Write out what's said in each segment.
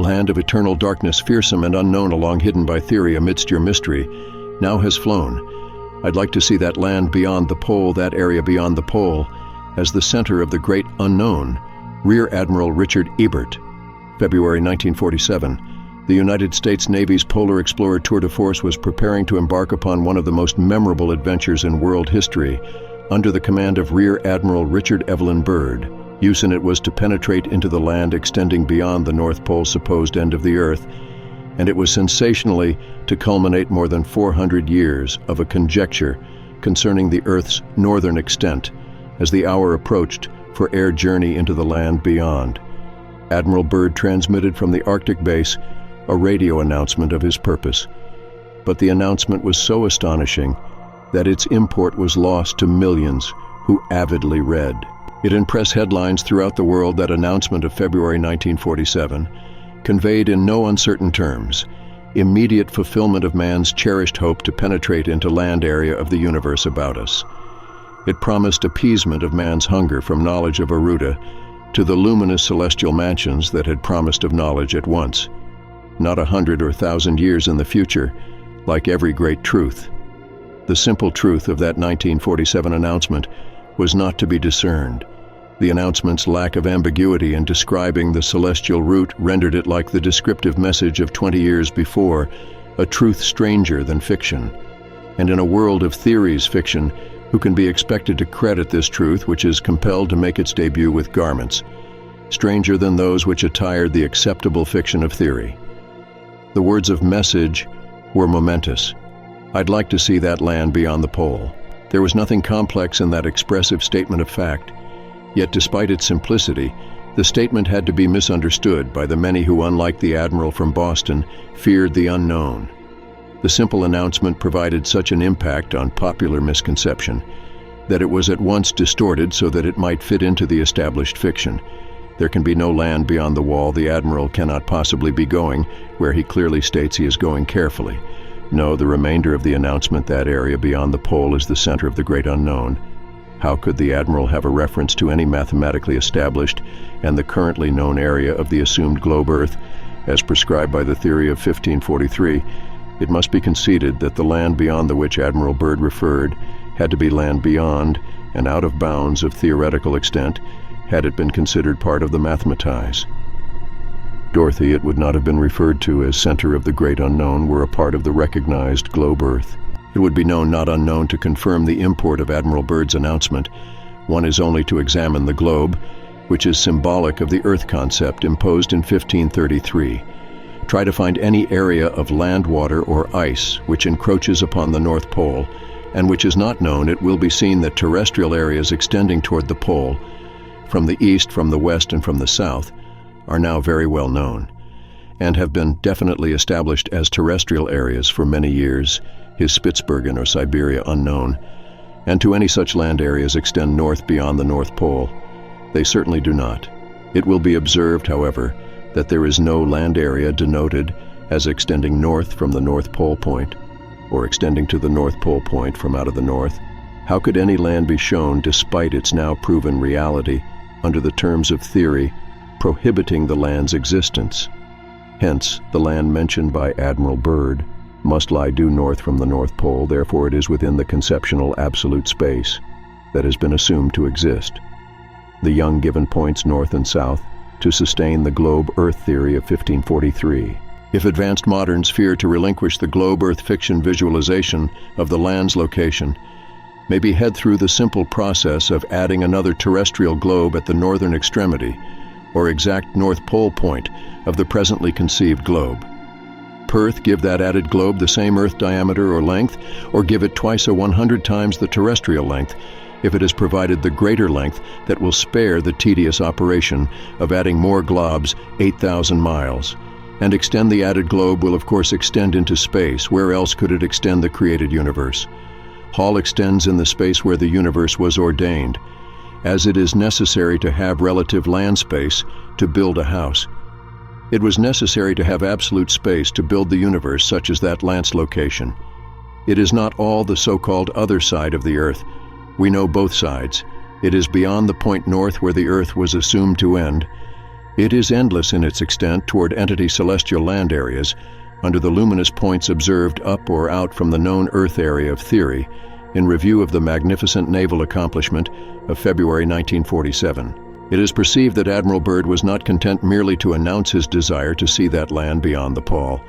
land of eternal darkness, fearsome and unknown, along hidden by theory amidst your mystery, now has flown. I'd like to see that land beyond the pole, that area beyond the pole, as the center of the great unknown. Rear Admiral Richard Ebert, February 1947. The United States Navy's Polar Explorer Tour de Force was preparing to embark upon one of the most memorable adventures in world history, under the command of Rear Admiral Richard Evelyn Byrd. Use in it was to penetrate into the land extending beyond the North Pole's supposed end of the Earth, and it was sensationally to culminate more than 400 years of a conjecture concerning the Earth's northern extent as the hour approached for air journey into the land beyond. Admiral Byrd transmitted from the Arctic base a radio announcement of his purpose, but the announcement was so astonishing that its import was lost to millions who avidly read. It impressed headlines throughout the world. That announcement of February 1947 conveyed in no uncertain terms immediate fulfillment of man's cherished hope to penetrate into land area of the universe about us. It promised appeasement of man's hunger from knowledge of Aruda to the luminous celestial mansions that had promised of knowledge at once, not 100 or 1,000 years in the future, like every great truth. The simple truth of that 1947 announcement was not to be discerned. The announcement's lack of ambiguity in describing the celestial route rendered it like the descriptive message of 20 years before, a truth stranger than fiction. And in a world of theories, fiction, who can be expected to credit this truth which is compelled to make its debut with garments stranger than those which attired the acceptable fiction of theory? The words of message were momentous. I'd like to see that land beyond the pole. There was nothing complex in that expressive statement of fact, yet despite its simplicity, the statement had to be misunderstood by the many who, unlike the Admiral from Boston, feared the unknown. The simple announcement provided such an impact on popular misconception that it was at once distorted so that it might fit into the established fiction. There can be no land beyond the wall. The Admiral cannot possibly be going where he clearly states he is going carefully. No, the remainder of the announcement, that area beyond the pole is the center of the great unknown. How could the Admiral have a reference to any mathematically established and the currently known area of the assumed globe Earth, as prescribed by the theory of 1543? It must be conceded that the land beyond the which Admiral Byrd referred had to be land beyond and out of bounds of theoretical extent had it been considered part of the mathematize. Dorothy, it would not have been referred to as center of the great unknown were a part of the recognized globe Earth. It would be known, not unknown, to confirm the import of Admiral Byrd's announcement. One is only to examine the globe, which is symbolic of the Earth concept imposed in 1533. Try to find any area of land, water, or ice which encroaches upon the North Pole, and which is not known. It will be seen that terrestrial areas extending toward the pole, from the east, from the west, and from the south, are now very well known, and have been definitely established as terrestrial areas for many years, his Spitsbergen or Siberia unknown, and to any such land areas extend north beyond the North Pole. They certainly do not. It will be observed, however, that there is no land area denoted as extending north from the North Pole Point, or extending to the North Pole Point from out of the north. How could any land be shown despite its now proven reality under the terms of theory prohibiting the land's existence? Hence, the land mentioned by Admiral Byrd must lie due north from the North Pole. Therefore it is within the conceptual absolute space that has been assumed to exist. The Young given points north and south to sustain the globe Earth theory of 1543. If advanced moderns fear to relinquish the globe Earth fiction visualization of the land's location, maybe head through the simple process of adding another terrestrial globe at the northern extremity, or exact North Pole point of the presently conceived globe. Perth, give that added globe the same Earth diameter or length, or give it twice or 100 times the terrestrial length, if it has provided the greater length that will spare the tedious operation of adding more globes 8,000 miles. And extend the added globe will of course extend into space. Where else could it extend the created universe? Hall extends in the space where the universe was ordained, as it is necessary to have relative land space to build a house. It was necessary to have absolute space to build the universe, such as that land's location. It is not all the so-called other side of the Earth. We know both sides. It is beyond the point north where the Earth was assumed to end. It is endless in its extent toward entity celestial land areas, under the luminous points observed up or out from the known Earth area of theory, in review of the magnificent naval accomplishment of February 1947. It is perceived that Admiral Byrd was not content merely to announce his desire to see that land beyond the pole,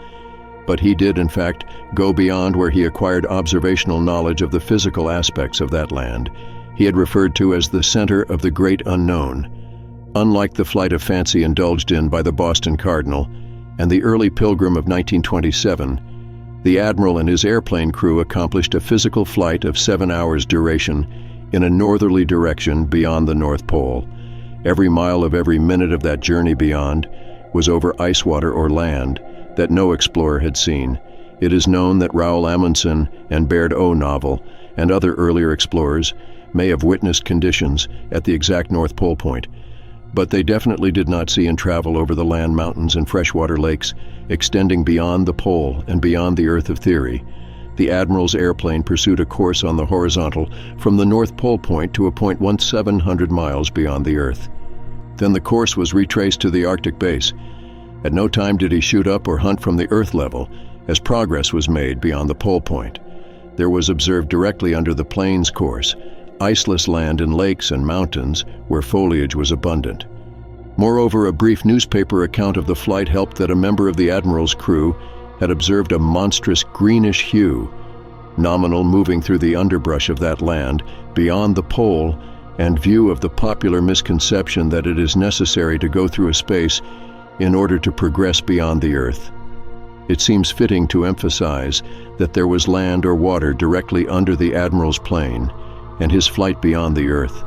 but he did, in fact, go beyond where he acquired observational knowledge of the physical aspects of that land he had referred to as the center of the great unknown. Unlike the flight of fancy indulged in by the Boston Cardinal and the early Pilgrim of 1927, the Admiral and his airplane crew accomplished a physical flight of 7 hours duration in a northerly direction beyond the North Pole. Every mile of every minute of that journey beyond was over ice water or land that no explorer had seen. It is known that Roald Amundsen and Baird O. Novel and other earlier explorers may have witnessed conditions at the exact North Pole point, but they definitely did not see and travel over the land mountains and freshwater lakes extending beyond the pole and beyond the Earth of theory. The Admiral's airplane pursued a course on the horizontal from the North Pole point to a point 1,700 miles beyond the Earth. Then the course was retraced to the Arctic base. At no time did he shoot up or hunt from the Earth level, as progress was made beyond the pole point. There was observed directly under the plane's course, iceless land and lakes and mountains where foliage was abundant. Moreover, a brief newspaper account of the flight helped that a member of the Admiral's crew had observed a monstrous greenish hue, nominal, moving through the underbrush of that land beyond the pole, and view of the popular misconception that it is necessary to go through a space in order to progress beyond the Earth. It seems fitting to emphasize that there was land or water directly under the Admiral's plane and his flight beyond the Earth.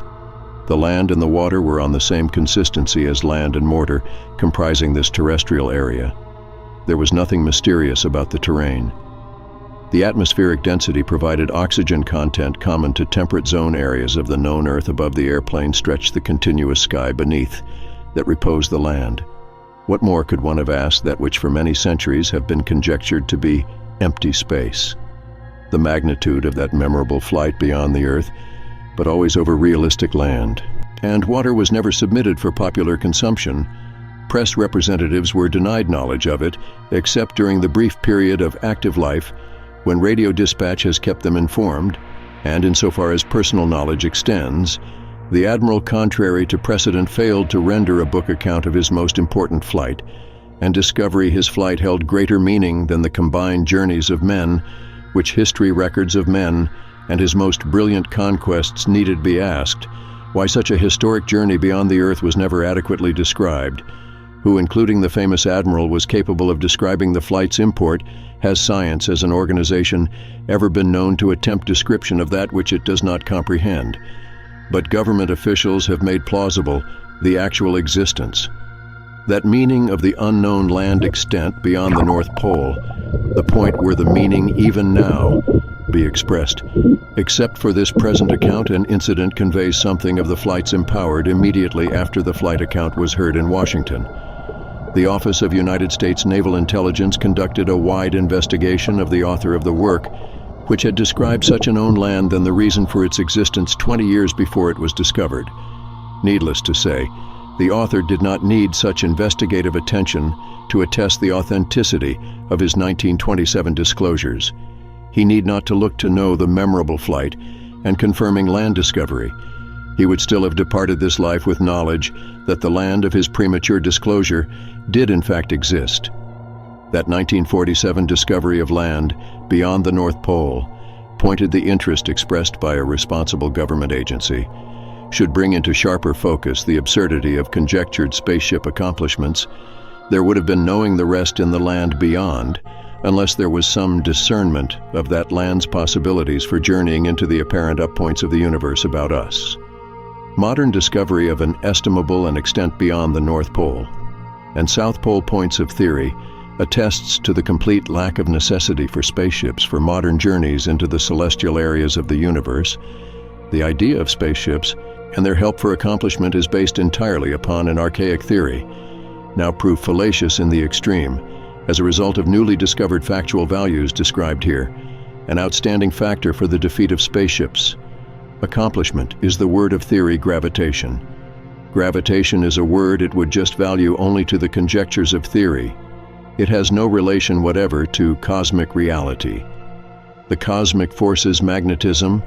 The land and the water were on the same consistency as land and mortar comprising this terrestrial area. There was nothing mysterious about the terrain. The atmospheric density provided oxygen content common to temperate zone areas of the known Earth. Above the airplane stretched the continuous sky beneath that reposed the land. What more could one have asked that which for many centuries have been conjectured to be empty space? The magnitude of that memorable flight beyond the Earth, but always over realistic land. And water was never submitted for popular consumption. Press representatives were denied knowledge of it, except during the brief period of active life when radio dispatch has kept them informed, and insofar as personal knowledge extends, the Admiral, contrary to precedent, failed to render a book account of his most important flight, and discovery his flight held greater meaning than the combined journeys of men, which history records of men and his most brilliant conquests needed be asked, why such a historic journey beyond the Earth was never adequately described. Who, including the famous Admiral, was capable of describing the flight's import? Has science as an organization ever been known to attempt description of that which it does not comprehend? But government officials have made plausible the actual existence. That meaning of the unknown land extent beyond the North Pole, the point where the meaning even now be expressed. Except for this present account, an incident conveys something of the flight's empowered immediately after the flight account was heard in Washington. The Office of United States Naval Intelligence conducted a wide investigation of the author of the work, which had described such a known land than the reason for its existence 20 years before it was discovered. Needless to say, the author did not need such investigative attention to attest the authenticity of his 1927 disclosures. He need not to look to know the memorable flight and confirming land discovery. He would still have departed this life with knowledge that the land of his premature disclosure did in fact exist. That 1947 discovery of land beyond the North Pole pointed the interest expressed by a responsible government agency, should bring into sharper focus the absurdity of conjectured spaceship accomplishments. There would have been knowing the rest in the land beyond, unless there was some discernment of that land's possibilities for journeying into the apparent uppoints of the universe about us. Modern discovery of an estimable and extent beyond the North Pole and South Pole points of theory attests to the complete lack of necessity for spaceships for modern journeys into the celestial areas of the universe. The idea of spaceships and their help for accomplishment is based entirely upon an archaic theory, now proved fallacious in the extreme, as a result of newly discovered factual values described here, an outstanding factor for the defeat of spaceships. Accomplishment is the word of theory: gravitation. Gravitation is a word it would just value only to the conjectures of theory. It has no relation whatever to cosmic reality. The cosmic force is magnetism,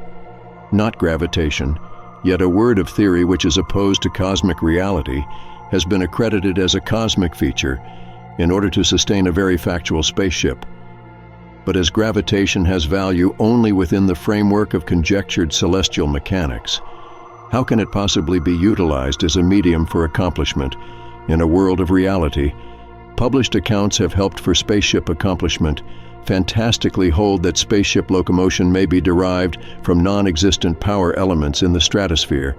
not gravitation, yet a word of theory which is opposed to cosmic reality has been accredited as a cosmic feature in order to sustain a very factual spaceship. But as gravitation has value only within the framework of conjectured celestial mechanics, how can it possibly be utilized as a medium for accomplishment in a world of reality? Published accounts have helped for spaceship accomplishment fantastically hold that spaceship locomotion may be derived from non-existent power elements in the stratosphere.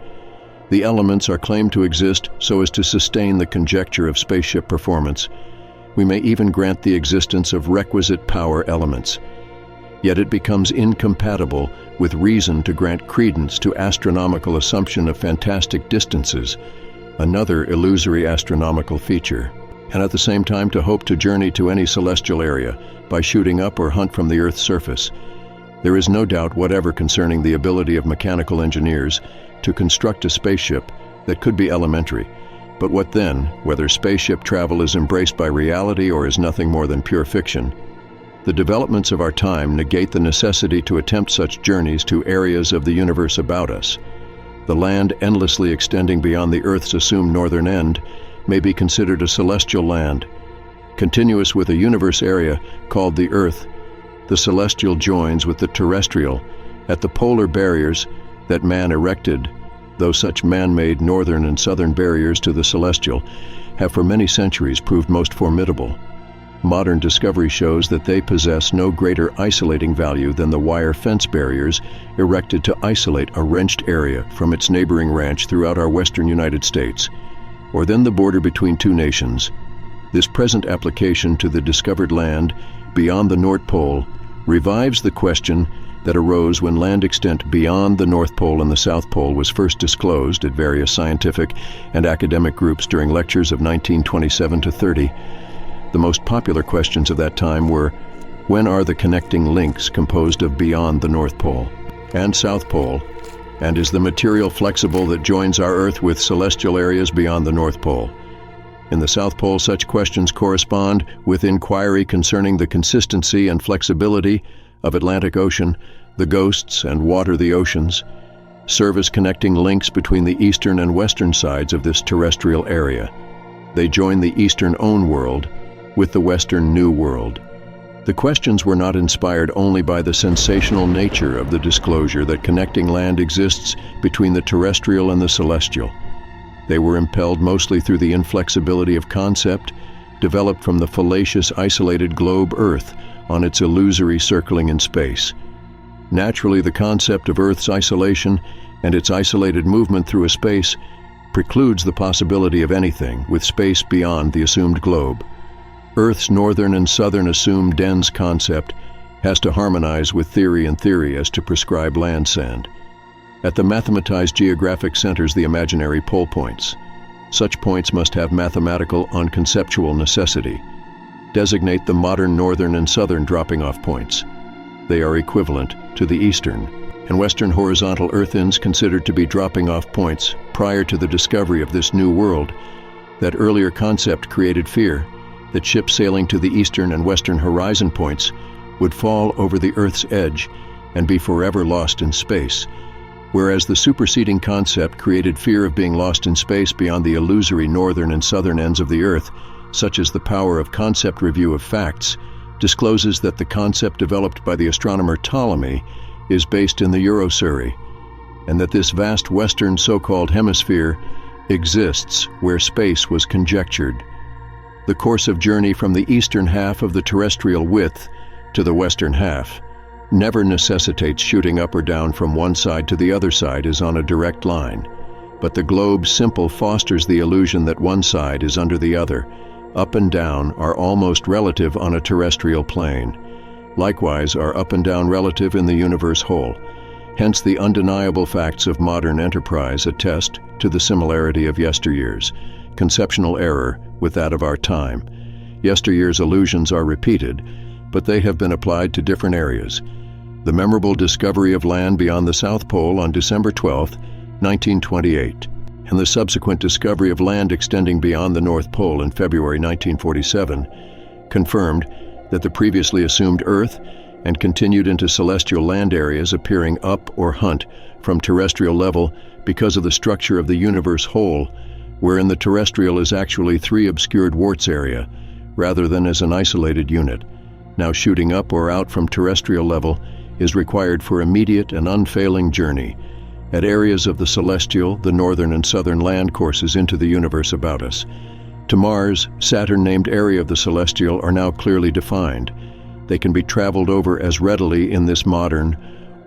The elements are claimed to exist so as to sustain the conjecture of spaceship performance. We may even grant the existence of requisite power elements. Yet it becomes incompatible with reason to grant credence to astronomical assumption of fantastic distances, another illusory astronomical feature, and at the same time to hope to journey to any celestial area by shooting up or hunt from the Earth's surface. There is no doubt whatever concerning the ability of mechanical engineers to construct a spaceship that could be elementary. But what then, whether spaceship travel is embraced by reality or is nothing more than pure fiction? The developments of our time negate the necessity to attempt such journeys to areas of the universe about us. The land endlessly extending beyond the Earth's assumed northern end may be considered a celestial land. Continuous with a universe area called the Earth, the celestial joins with the terrestrial at the polar barriers that man erected, though such man-made northern and southern barriers to the celestial have for many centuries proved most formidable. Modern discovery shows that they possess no greater isolating value than the wire fence barriers erected to isolate a wrenched area from its neighboring ranch throughout our western United States, or than the border between two nations. This present application to the discovered land beyond the North Pole revives the question that arose when land extent beyond the North Pole and the South Pole was first disclosed at various scientific and academic groups during lectures of 1927 to 30. The most popular questions of that time were, when are the connecting links composed of beyond the North Pole and South Pole, and is the material flexible that joins our Earth with celestial areas beyond the North Pole? In the South Pole, such questions correspond with inquiry concerning the consistency and flexibility of Atlantic Ocean, the ghosts and water the oceans, serve as connecting links between the eastern and western sides of this terrestrial area. They join the eastern own world with the western new world. The questions were not inspired only by the sensational nature of the disclosure that connecting land exists between the terrestrial and the celestial. They were impelled mostly through the inflexibility of concept developed from the fallacious isolated globe Earth on its illusory circling in space. Naturally, the concept of Earth's isolation and its isolated movement through a space precludes the possibility of anything with space beyond the assumed globe. Earth's northern and southern assumed dense concept has to harmonize with theory and theory as to prescribe land sand. At the mathematized geographic centers, the imaginary pole points. Such points must have mathematical on conceptual necessity. Designate the modern northern and southern dropping-off points. They are equivalent to the eastern and western horizontal earth ends considered to be dropping-off points prior to the discovery of this new world. That earlier concept created fear that ships sailing to the eastern and western horizon points would fall over the Earth's edge and be forever lost in space, whereas the superseding concept created fear of being lost in space beyond the illusory northern and southern ends of the Earth, such as the power of concept review of facts, discloses that the concept developed by the astronomer Ptolemy is based in the Eurosuri, and that this vast western so-called hemisphere exists where space was conjectured. The course of journey from the eastern half of the terrestrial width to the western half never necessitates shooting up or down from one side to the other side as on a direct line, but the globe's simple fosters the illusion that one side is under the other. Up and down are almost relative on a terrestrial plane. Likewise are up and down relative in the universe whole. Hence the undeniable facts of modern enterprise attest to the similarity of yesteryear's conceptual error with that of our time. Yesteryear's illusions are repeated, but they have been applied to different areas. The memorable discovery of land beyond the South Pole on December 12, 1928, and the subsequent discovery of land extending beyond the North Pole in February 1947 confirmed that the previously assumed Earth and continued into celestial land areas appearing up or hunt from terrestrial level because of the structure of the universe whole, wherein the terrestrial is actually three obscured warts area, rather than as an isolated unit. Now shooting up or out from terrestrial level is required for immediate and unfailing journey at areas of the celestial, the northern and southern land courses into the universe about us. To Mars, Saturn-named area of the celestial are now clearly defined. They can be traveled over as readily in this modern,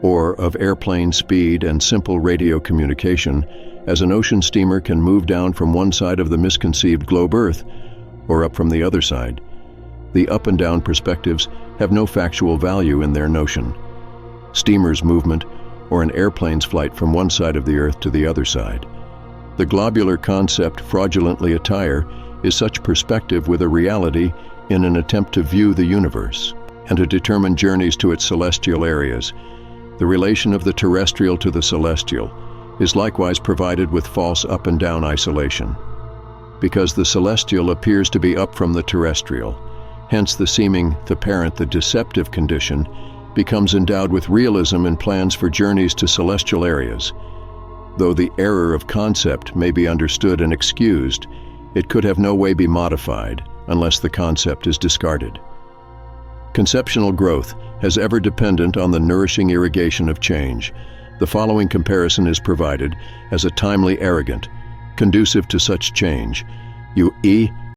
or of airplane speed and simple radio communication, as an ocean steamer can move down from one side of the misconceived globe Earth, or up from the other side. The up and down perspectives have no factual value in their notion. Steamer's movement, or an airplane's flight from one side of the Earth to the other side. The globular concept fraudulently attire is such perspective with a reality in an attempt to view the universe and to determine journeys to its celestial areas. The relation of the terrestrial to the celestial is likewise provided with false up and down isolation, because the celestial appears to be up from the terrestrial. Hence the deceptive condition becomes endowed with realism in plans for journeys to celestial areas. Though the error of concept may be understood and excused, it could have no way be modified unless the concept is discarded. Conceptual growth has ever dependent on the nourishing irrigation of change. The following comparison is provided as a timely arrogant, conducive to such change.